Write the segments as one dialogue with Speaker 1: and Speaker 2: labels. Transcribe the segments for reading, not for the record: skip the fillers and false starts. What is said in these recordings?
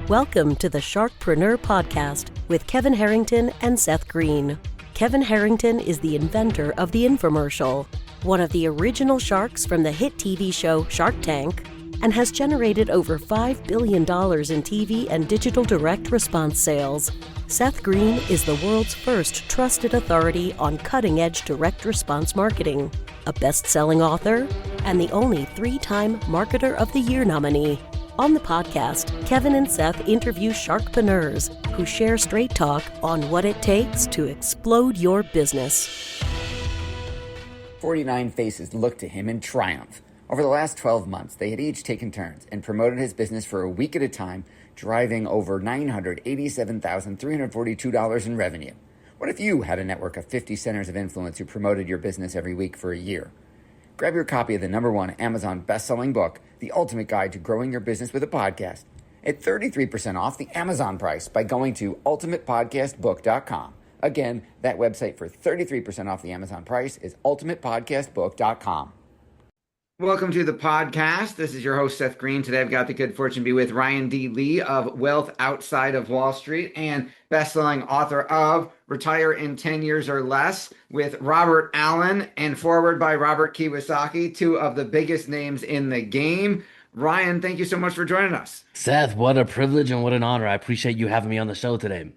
Speaker 1: Welcome to the Sharkpreneur podcast with Kevin Harrington and Seth Greene. Kevin Harrington is the inventor of the infomercial, one of the original sharks from the hit TV show Shark Tank, and has generated over $5 billion in TV and digital direct response sales. Seth Greene is the world's first trusted authority on cutting-edge direct response marketing, a best-selling author, and the only 3-time Marketer of the Year nominee. On the podcast, Kevin and Seth interview sharkpreneurs who share straight talk on what it takes to explode your business.
Speaker 2: 49 faces looked to him in triumph. Over the last 12 months, they had each taken turns and promoted his business for a week at a time, driving over $987,342 in revenue. What if you had a network of 50 centers of influence who promoted your business every week for a year? Grab your copy of the #1 Amazon best-selling book, The Ultimate Guide to Growing Your Business with a Podcast, at 33% off the Amazon price by going to ultimatepodcastbook.com. Again, that website for 33% off the Amazon price is ultimatepodcastbook.com.
Speaker 3: Welcome to the podcast. This is your host, Seth Greene. Today, I've got the good fortune to be with Ryan D. Lee of Wealth Outside of Wall Street and best-selling author of Retire in 10 Years or Less with Robert Allen and Forward by Robert Kiyosaki, two of the biggest names in the game. Ryan, thank you so much for joining us.
Speaker 4: Seth, what a privilege and what an honor. I appreciate you having me on the show today.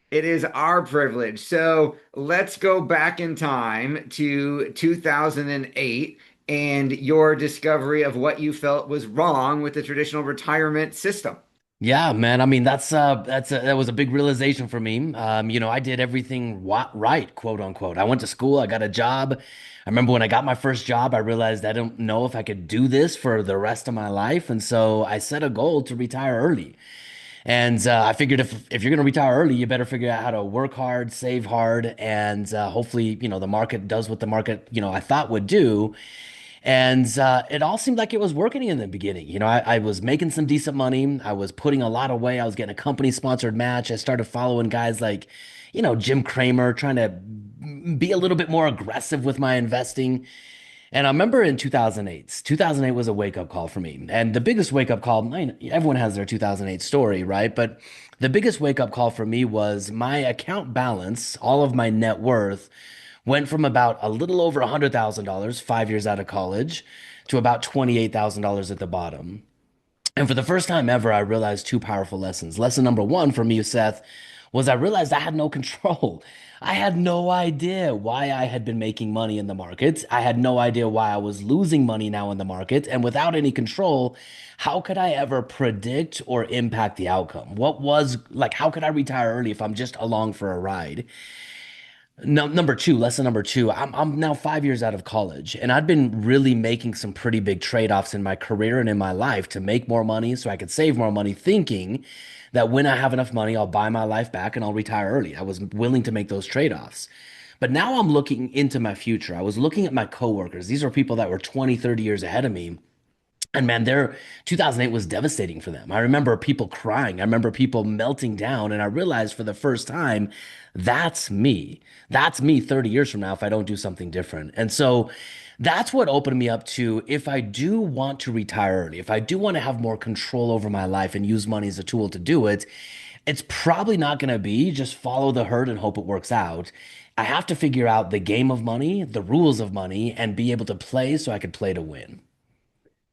Speaker 3: It is our privilege. So let's go back in time to 2008. And your discovery of what you felt was wrong with the traditional retirement system.
Speaker 4: Yeah, man. I mean, that was a big realization for me. I did everything right, quote unquote. I went to school, I got a job. I remember when I got my first job, I realized I don't know if I could do this for the rest of my life. And so I set a goal to retire early. And I figured if you're going to retire early, you better figure out how to work hard, save hard, and hopefully, the market does what the market, I thought would do. And it all seemed like it was working in the beginning. I was making some decent money. I was putting a lot away. I was getting a company-sponsored match. I started following guys like, Jim Cramer, trying to be a little bit more aggressive with my investing. And I remember in 2008 was a wake-up call for me. And the biggest wake-up call, everyone has their 2008 story, right? But the biggest wake-up call for me was my account balance, all of my net worth, went from about a little over $100,000 5 years out of college to about $28,000 at the bottom. And for the first time ever, I realized two powerful lessons. Lesson number one for me, Seth, was I realized I had no control. I had no idea why I had been making money in the markets. I had no idea why I was losing money now in the market. And without any control, how could I ever predict or impact the outcome? How could I retire early if I'm just along for a ride? No, lesson number two, I'm now 5 years out of college, and I'd been really making some pretty big trade-offs in my career and in my life to make more money so I could save more money, thinking that when I have enough money, I'll buy my life back and I'll retire early. I was willing to make those trade-offs. But now I'm looking into my future. I was looking at my coworkers. These are people that were 20, 30 years ahead of me. And man, 2008 was devastating for them. I remember people crying. I remember people melting down. And I realized for the first time, that's me. That's me 30 years from now if I don't do something different. And so that's what opened me up to, if I do want to retire early, if I do want to have more control over my life and use money as a tool to do it, it's probably not going to be just follow the herd and hope it works out. I have to figure out the game of money, the rules of money, and be able to play so I could play to win.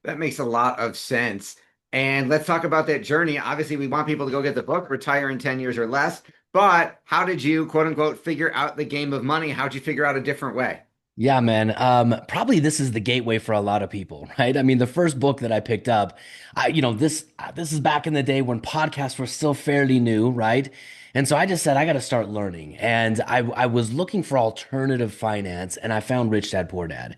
Speaker 3: That makes a lot of sense. And let's talk about that journey. Obviously, we want people to go get the book, Retire in 10 Years or Less. But how did you, quote unquote, figure out the game of money? How'd you figure out a different way?
Speaker 4: Yeah, man. Probably this is the gateway for a lot of people, right? I mean, the first book that I picked up, this is back in the day when podcasts were still fairly new, right? And so I just said, I got to start learning. And I was looking for alternative finance, and I found Rich Dad Poor Dad.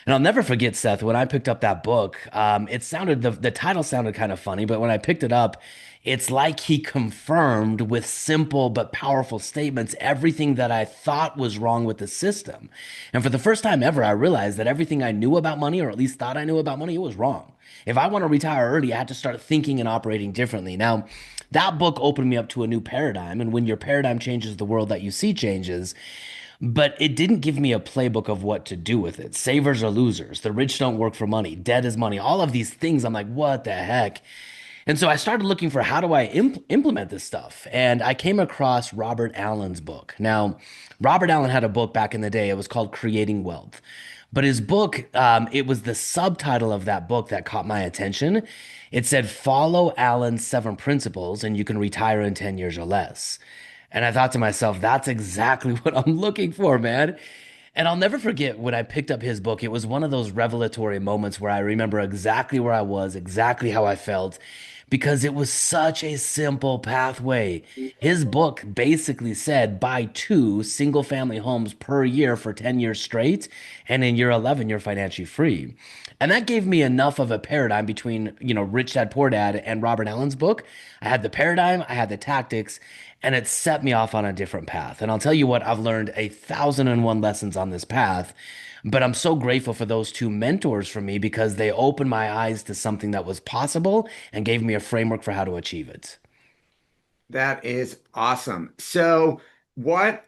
Speaker 4: And I'll never forget, Seth, when I picked up that book, the title sounded kind of funny, but when I picked it up, it's like he confirmed with simple but powerful statements everything that I thought was wrong with the system. And for the first time ever, I realized that everything I knew about money, or at least thought I knew about money, it was wrong. If I want to retire early, I had to start thinking and operating differently. Now, that book opened me up to a new paradigm. And when your paradigm changes, the world that you see changes. But it didn't give me a playbook of what to do with it. Savers are losers. The rich don't work for money. Debt is money. All of these things, I'm like, what the heck? And so I started looking for how do I implement this stuff? And I came across Robert Allen's book. Now, Robert Allen had a book back in the day. It was called Creating Wealth. But his book, it was the subtitle of that book that caught my attention. It said, Follow Allen's 7 principles and you can retire in 10 years or less. And I thought to myself, that's exactly what I'm looking for, man. And I'll never forget when I picked up his book. It was one of those revelatory moments where I remember exactly where I was, exactly how I felt, because it was such a simple pathway. His book basically said buy 2 single family homes per year for 10 years straight, and in year 11, you're financially free. And that gave me enough of a paradigm between, Rich Dad Poor Dad and Robert Allen's book. I had the paradigm, I had the tactics, and it set me off on a different path. And I'll tell you what, I've learned 1,001 lessons on this path, but I'm so grateful for those 2 mentors for me because they opened my eyes to something that was possible and gave me a framework for how to achieve it.
Speaker 3: That is awesome. So what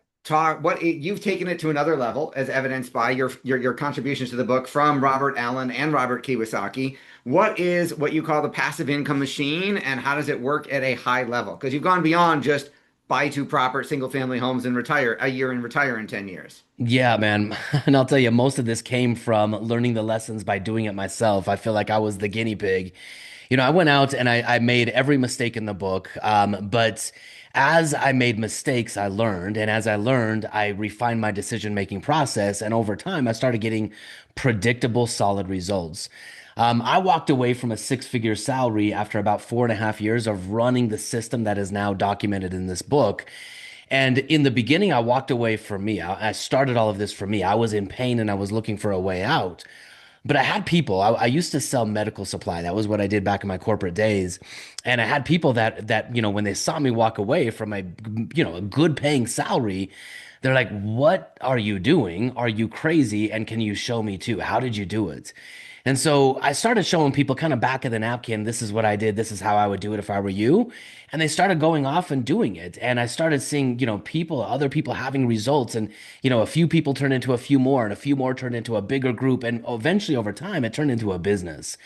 Speaker 3: you've taken it to another level as evidenced by your contributions to the book from Robert Allen and Robert Kiyosaki. What is what you call the passive income machine and how does it work at a high level? Because you've gone beyond just buy 2 proper single family homes and retire a year and retire in 10 years.
Speaker 4: Yeah, man. And I'll tell you, most of this came from learning the lessons by doing it myself. I feel like I was the guinea pig. I went out and I made every mistake in the book. But as I made mistakes, I learned. And as I learned, I refined my decision-making process. And over time, I started getting predictable, solid results. I walked away from a 6-figure salary after about 4.5 years of running the system that is now documented in this book. And in the beginning, I walked away from me. I started all of this for me. I was in pain and I was looking for a way out. But I had people. I used to sell medical supply. That was what I did back in my corporate days. And I had people that when they saw me walk away from a good paying salary, they're like, "What are you doing? Are you crazy? And can you show me too? How did you do it?" And so I started showing people kind of back of the napkin, this is what I did, this is how I would do it if I were you. And they started going off and doing it. And I started seeing, other people having results. And, a few people turned into a few more, and a few more turned into a bigger group. And eventually, over time, it turned into a business.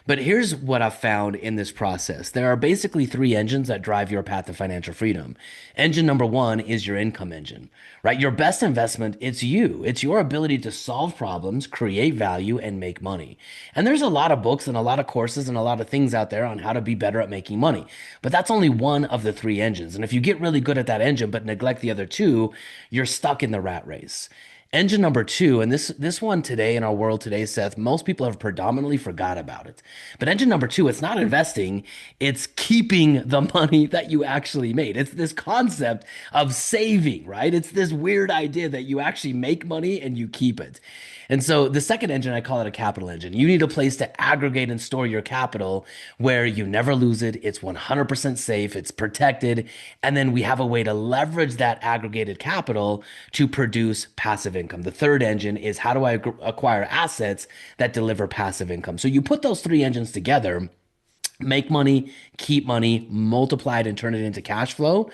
Speaker 4: But here's what I've found in this process. There are basically 3 engines that drive your path to financial freedom. Engine number 1 is your income engine, right? Your best investment, it's you. It's your ability to solve problems, create value, and make money. And there's a lot of books and a lot of courses and a lot of things out there on how to be better at making money. But that's only one of the 3 engines. And if you get really good at that engine but neglect the other 2, you're stuck in the rat race. Engine number 2, and this one today in our world today, Seth, most people have predominantly forgot about it. But engine number 2, it's not investing, it's keeping the money that you actually made. It's this concept of saving, right? It's this weird idea that you actually make money and you keep it. And so the second engine, I call it a capital engine. You need a place to aggregate and store your capital where you never lose it. It's 100% safe. It's protected. And then we have a way to leverage that aggregated capital to produce passive income. The third engine is how do I acquire assets that deliver passive income? So you put those 3 engines together, make money, keep money, multiply it and turn it into cash flow.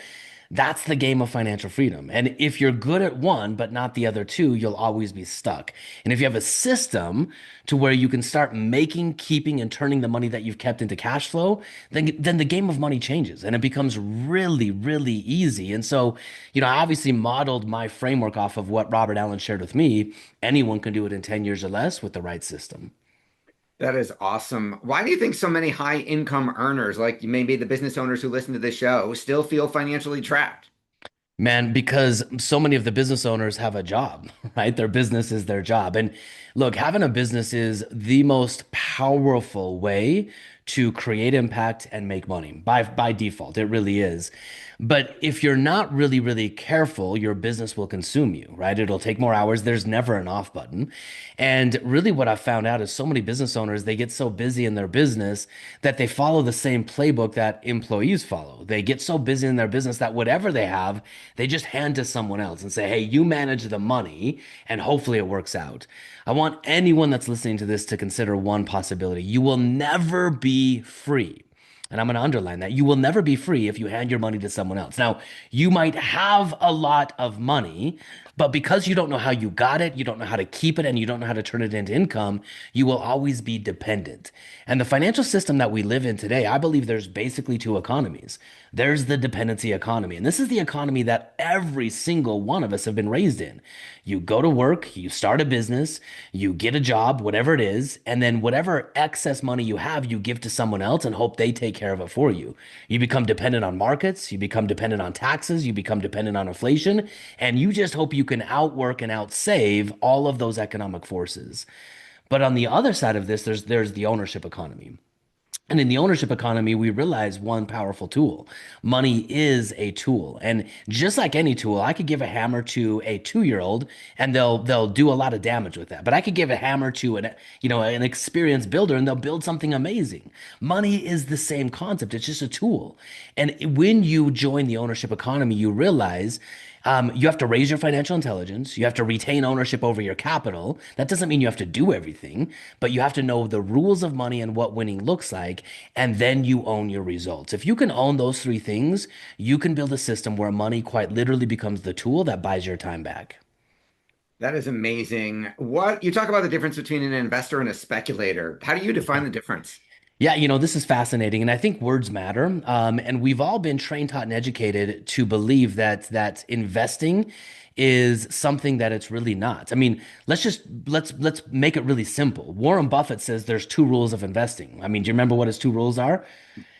Speaker 4: That's the game of financial freedom. And if you're good at one, but not the other 2, you'll always be stuck. And if you have a system to where you can start making, keeping, and turning the money that you've kept into cash flow, then the game of money changes and it becomes really, really easy. And so, I obviously modeled my framework off of what Robert Allen shared with me. Anyone can do it in 10 years or less with the right system.
Speaker 3: That is awesome. Why do you think so many high income earners, like maybe the business owners who listen to this show, still feel financially trapped?
Speaker 4: Man, because so many of the business owners have a job, right? Their business is their job. And look, having a business is the most powerful way to create impact and make money by default. It really is. But if you're not really, really careful, your business will consume you, right? It'll take more hours. There's never an off button. And really what I've found out is so many business owners, they get so busy in their business that they follow the same playbook that employees follow. They get so busy in their business that whatever they have, they just hand to someone else and say, hey, you manage the money and hopefully it works out. I want anyone that's listening to this to consider one possibility. You will never be free. And I'm going to underline that. You will never be free if you hand your money to someone else. Now, you might have a lot of money, But because you don't know how you got it, you don't know how to keep it, and you don't know how to turn it into income, you will always be dependent. And the financial system that we live in today, I believe there's basically two economies. There's the dependency economy, and this is the economy that every single one of us have been raised in. You go to work, you start a business, you get a job, whatever it is, and then whatever excess money you have, you give to someone else and hope they take care of it for you. You become dependent on markets, you become dependent on taxes, you become dependent on inflation, and you just hope you can outwork and outsave all of those economic forces. But on the other side of this, there's the ownership economy. And in the ownership economy, we realize one powerful tool. Money is a tool. And just like any tool, I could give a hammer to a 2-year-old and they'll do a lot of damage with that. But I could give a hammer to an experienced builder and they'll build something amazing. Money is the same concept. It's just a tool. And when you join the ownership economy, you realize you have to raise your financial intelligence. You have to retain ownership over your capital. That doesn't mean you have to do everything, but you have to know the rules of money and what winning looks like, and then you own your results. If you can own those three things, you can build a system where money quite literally becomes the tool that buys your time back.
Speaker 3: That is amazing. What you talk about the difference between an investor and a speculator. How do you define the difference?
Speaker 4: Yeah, this is fascinating, and I think words matter. And we've all been trained, taught, and educated to believe that investing is something that it's really not. I mean, let's make it really simple. Warren Buffett says there's two rules of investing. I mean, do you remember what his two rules are?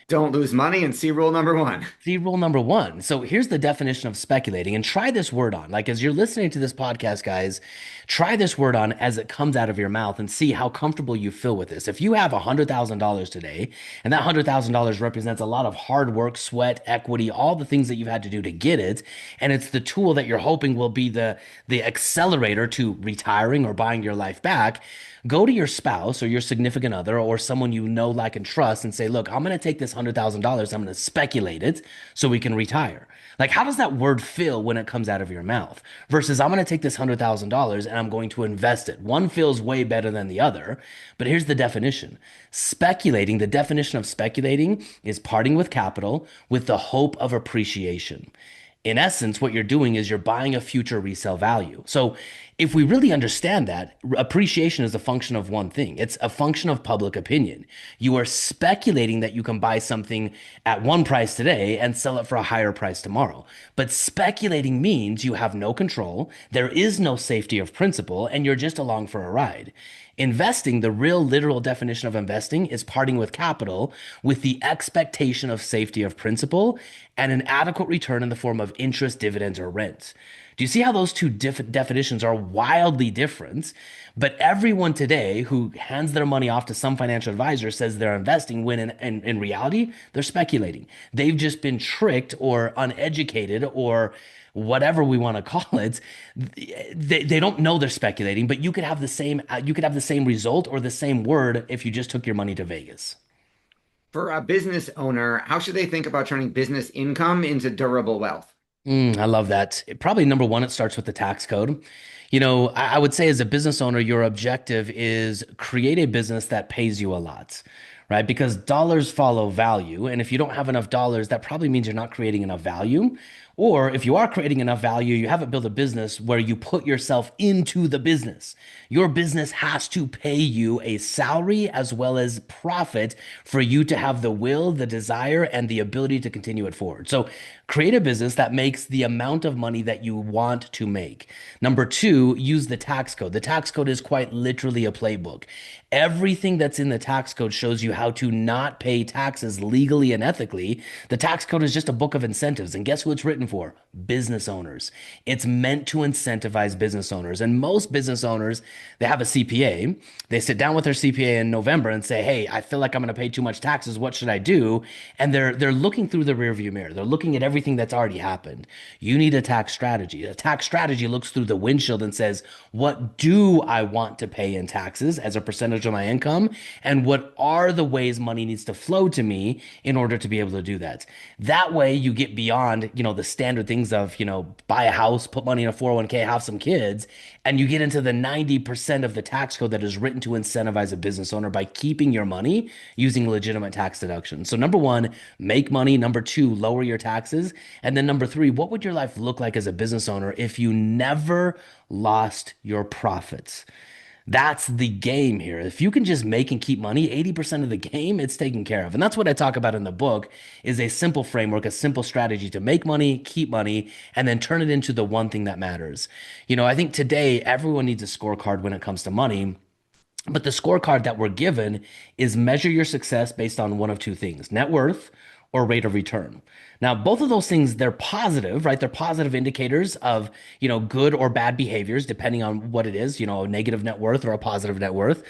Speaker 3: Don't lose money and see rule number one.
Speaker 4: See rule number one. So here's the definition of speculating, and try this word on. Like as you're listening to this podcast, guys, try this word on as it comes out of your mouth and see how comfortable you feel with this. If you have $100,000 today, and that $100,000 represents a lot of hard work, sweat, equity, all the things that you've had to do to get it, and it's the tool that you're hoping will be the accelerator to retiring or buying your life back. Go to your spouse or your significant other or someone you know, like, and trust and say, look, I'm going to take this $100,000. I'm going to speculate it so we can retire. Like, how does that word feel when it comes out of your mouth? Versus, I'm going to take this $100,000 and I'm going to invest it. One feels way better than the other. But here's the definition. Speculating, the definition of speculating is parting with capital with the hope of appreciation. In essence, what you're doing is you're buying a future resale value. So if we really understand that, appreciation is a function of one thing. It's a function of public opinion. You are speculating that you can buy something at one price today and sell it for a higher price tomorrow. But speculating means you have no control, there is no safety of principle, and you're just along for a ride. Investing, the real literal definition of investing, is parting with capital with the expectation of safety of principle and an adequate return in the form of interest, dividends, or rent. Do you see how those two definitions are wildly different? But everyone today who hands their money off to some financial advisor says they're investing when in reality, they're speculating. They've just been tricked or uneducated or whatever we want to call it. They don't know they're speculating, but you could have the same result or the same word if you just took your money to Vegas.
Speaker 3: For a business owner, how should they think about turning business income into durable wealth?
Speaker 4: I love that. Probably number one, it starts with the tax code. I would say as a business owner, your objective is create a business that pays you a lot, right? Because dollars follow value. And if you don't have enough dollars, that probably means you're not creating enough value. Or if you are creating enough value, you haven't built a business where you put yourself into the business. Your business has to pay you a salary as well as profit for you to have the will, the desire, and the ability to continue it forward. So create a business that makes the amount of money that you want to make. Number two, use the tax code. The tax code is quite literally a playbook. Everything that's in the tax code shows you how to not pay taxes legally and ethically. The tax code is just a book of incentives. And guess who it's written for? Business owners. It's meant to incentivize business owners. And most business owners, they have a CPA. They sit down with their CPA in November and say, hey, I feel like I'm going to pay too much taxes. What should I do? And they're looking through the rearview mirror. They're looking at everything that's already happened. You need a tax strategy. A tax strategy looks through the windshield and says, what do I want to pay in taxes as a percentage of my income? And what are the ways money needs to flow to me in order to be able to do that? That way you get beyond, the standard things of, buy a house, put money in a 401k, have some kids, and you get into the 90% of the tax code that is written to incentivize a business owner by keeping your money using legitimate tax deductions. So number one, make money. Number two, lower your taxes. And then number three, what would your life look like as a business owner if you never lost your profits? That's the game here. If you can just make and keep money, 80% of the game, it's taken care of. And that's what I talk about in the book is a simple framework, a simple strategy to make money, keep money, and then turn it into the one thing that matters. I think today everyone needs a scorecard when it comes to money. But the scorecard that we're given is measure your success based on one of two things, net worth or rate of return. Now, both of those things, they're positive, right? They're positive indicators of, good or bad behaviors, depending on what it is, a negative net worth or a positive net worth.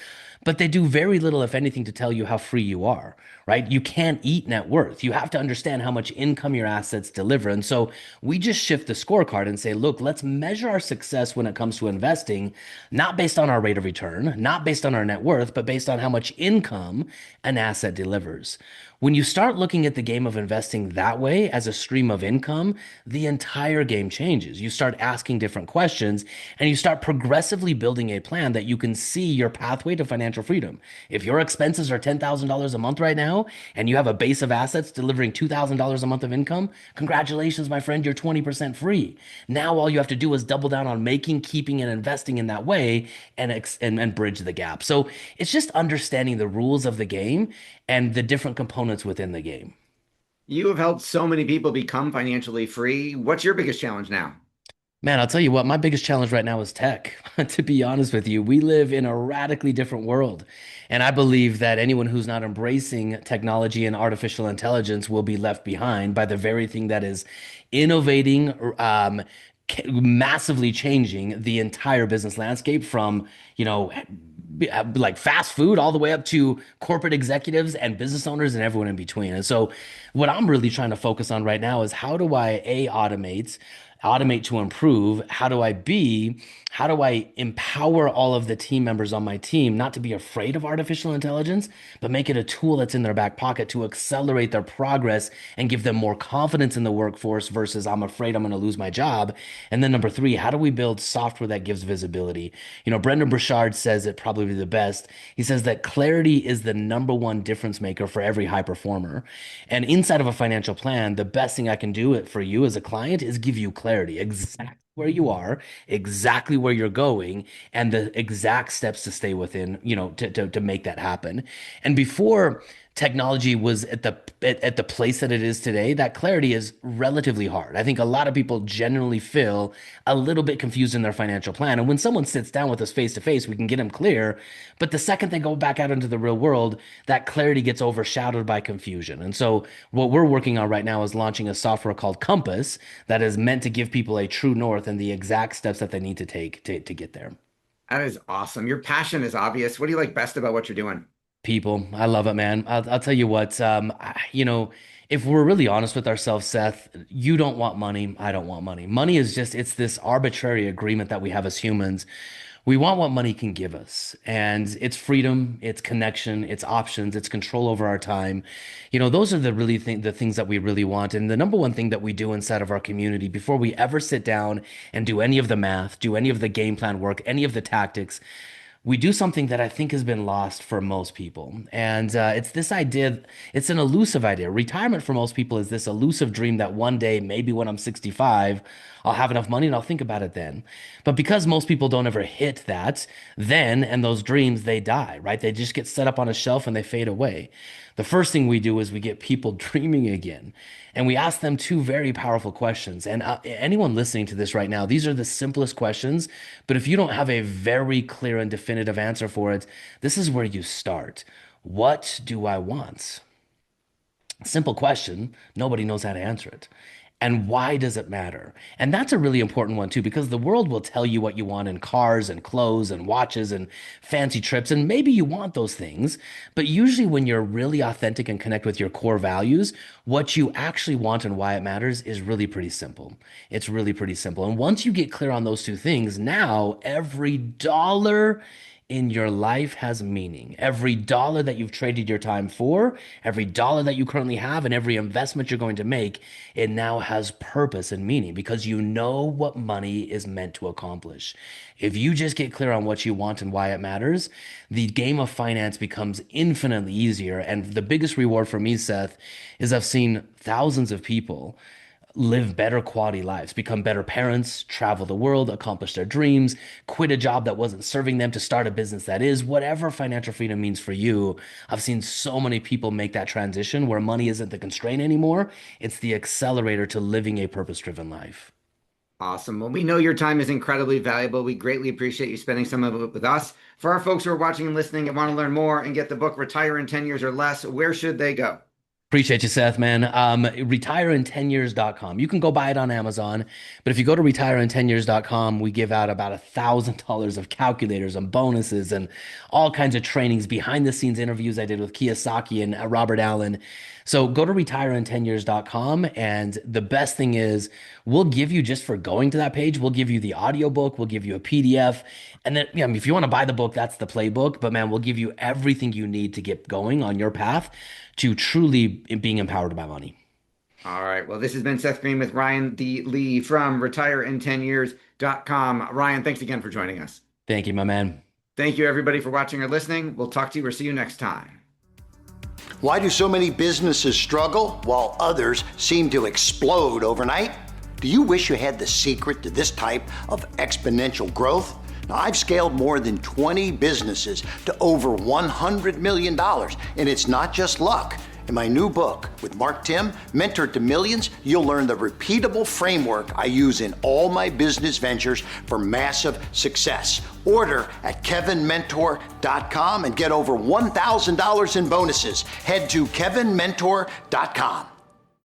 Speaker 4: But they do very little, if anything, to tell you how free you are, right? You can't eat net worth. You have to understand how much income your assets deliver. And so we just shift the scorecard and say, look, let's measure our success when it comes to investing, not based on our rate of return, not based on our net worth, but based on how much income an asset delivers. When you start looking at the game of investing that way as a stream of income, the entire game changes. You start asking different questions and you start progressively building a plan that you can see your pathway to financial freedom. If your expenses are $10,000 a month right now and you have a base of assets delivering $2,000 a month of income, congratulations, my friend, you're 20% free. Now all you have to do is double down on making, keeping, and investing in that way and bridge the gap. So it's just understanding the rules of the game and the different components within the game.
Speaker 3: You have helped so many people become financially free. What's your biggest challenge now?
Speaker 4: Man, I'll tell you what, my biggest challenge right now is tech. To be honest with you, we live in a radically different world. And I believe that anyone who's not embracing technology and artificial intelligence will be left behind by the very thing that is innovating, massively changing the entire business landscape from, like fast food all the way up to corporate executives and business owners and everyone in between. And so what I'm really trying to focus on right now is how do I automate to improve? How do I empower all of the team members on my team not to be afraid of artificial intelligence, but make it a tool that's in their back pocket to accelerate their progress and give them more confidence in the workforce versus I'm afraid I'm going to lose my job. And then number three, how do we build software that gives visibility? Brendan Burchard says it probably the best. He says that clarity is the number one difference maker for every high performer. And inside of a financial plan, the best thing I can do it for you as a client is give you clarity, exactly where you are, exactly where you're going, and the exact steps to stay within, to make that happen. And before technology was at the place that it is today, that clarity is relatively hard. I think a lot of people generally feel a little bit confused in their financial plan. And when someone sits down with us face to face, we can get them clear. But the second they go back out into the real world, that clarity gets overshadowed by confusion. And so what we're working on right now is launching a software called Compass that is meant to give people a true north and the exact steps that they need to take to get there.
Speaker 3: That is awesome. Your passion is obvious. What do you like best about what you're doing?
Speaker 4: People, I love it, man. I'll tell you what, if we're really honest with ourselves, Seth, you don't want money. I don't want money. Money is it's this arbitrary agreement that we have as humans. We want what money can give us, and it's freedom, it's connection, it's options, it's control over our time. Those are the things that we really want. And the number one thing that we do inside of our community before we ever sit down and do any of the math, do any of the game plan work, any of the tactics, we do something that I think has been lost for most people. And it's this idea, it's an elusive idea. Retirement for most people is this elusive dream that one day, maybe when I'm 65, I'll have enough money and I'll think about it then. But because most people don't ever hit that, then, and those dreams, they die, right? They just get set up on a shelf and they fade away. The first thing we do is we get people dreaming again. And we ask them two very powerful questions. And anyone listening to this right now, these are the simplest questions. But if you don't have a very clear and definitive answer for it, this is where you start. What do I want? Simple question. Nobody knows how to answer it. And why does it matter? And that's a really important one too, because the world will tell you what you want in cars and clothes and watches and fancy trips. And maybe you want those things, but usually when you're really authentic and connect with your core values, what you actually want and why it matters is really pretty simple. It's really pretty simple. And once you get clear on those two things, now every dollar in your life has meaning. Every dollar that you've traded your time for, every dollar that you currently have, and every investment you're going to make, it now has purpose and meaning because you know what money is meant to accomplish. If you just get clear on what you want and why it matters, the game of finance becomes infinitely easier. And the biggest reward for me, Seth, is I've seen thousands of people live better quality lives, become better parents, travel the world, accomplish their dreams, quit a job that wasn't serving them to start a business that is, whatever financial freedom means for you. I've seen so many people make that transition where money isn't the constraint anymore. It's the accelerator to living a purpose-driven life.
Speaker 3: Awesome. Well, we know your time is incredibly valuable. We greatly appreciate you spending some of it with us. For our folks who are watching and listening and want to learn more and get the book Retire in 10 Years or Less, where should they go?
Speaker 4: Appreciate you, Seth, man. Retireintenyears.com. You can go buy it on Amazon, but if you go to retireintenyears.com, we give out about $1,000 of calculators and bonuses and all kinds of trainings, behind the scenes interviews I did with Kiyosaki and Robert Allen. So go to retireintenyears.com, and the best thing is we'll give you, just for going to that page, we'll give you the audiobook, we'll give you a PDF, and then if you want to buy the book, that's the playbook, but man, we'll give you everything you need to get going on your path to truly being empowered by money.
Speaker 3: All right. Well, this has been Seth Greene with Ryan D. Lee from retireintenyears.com. Ryan, thanks again for joining us.
Speaker 4: Thank you, my man.
Speaker 3: Thank you, everybody, for watching or listening. We'll talk to you or see you next time.
Speaker 5: Why do so many businesses struggle while others seem to explode overnight? Do you wish you had the secret to this type of exponential growth? Now, I've scaled more than 20 businesses to over $100 million, and it's not just luck. In my new book with Mark Tim, Mentor to Millions, you'll learn the repeatable framework I use in all my business ventures for massive success. Order at kevinmentor.com and get over $1,000 in bonuses. Head to kevinmentor.com.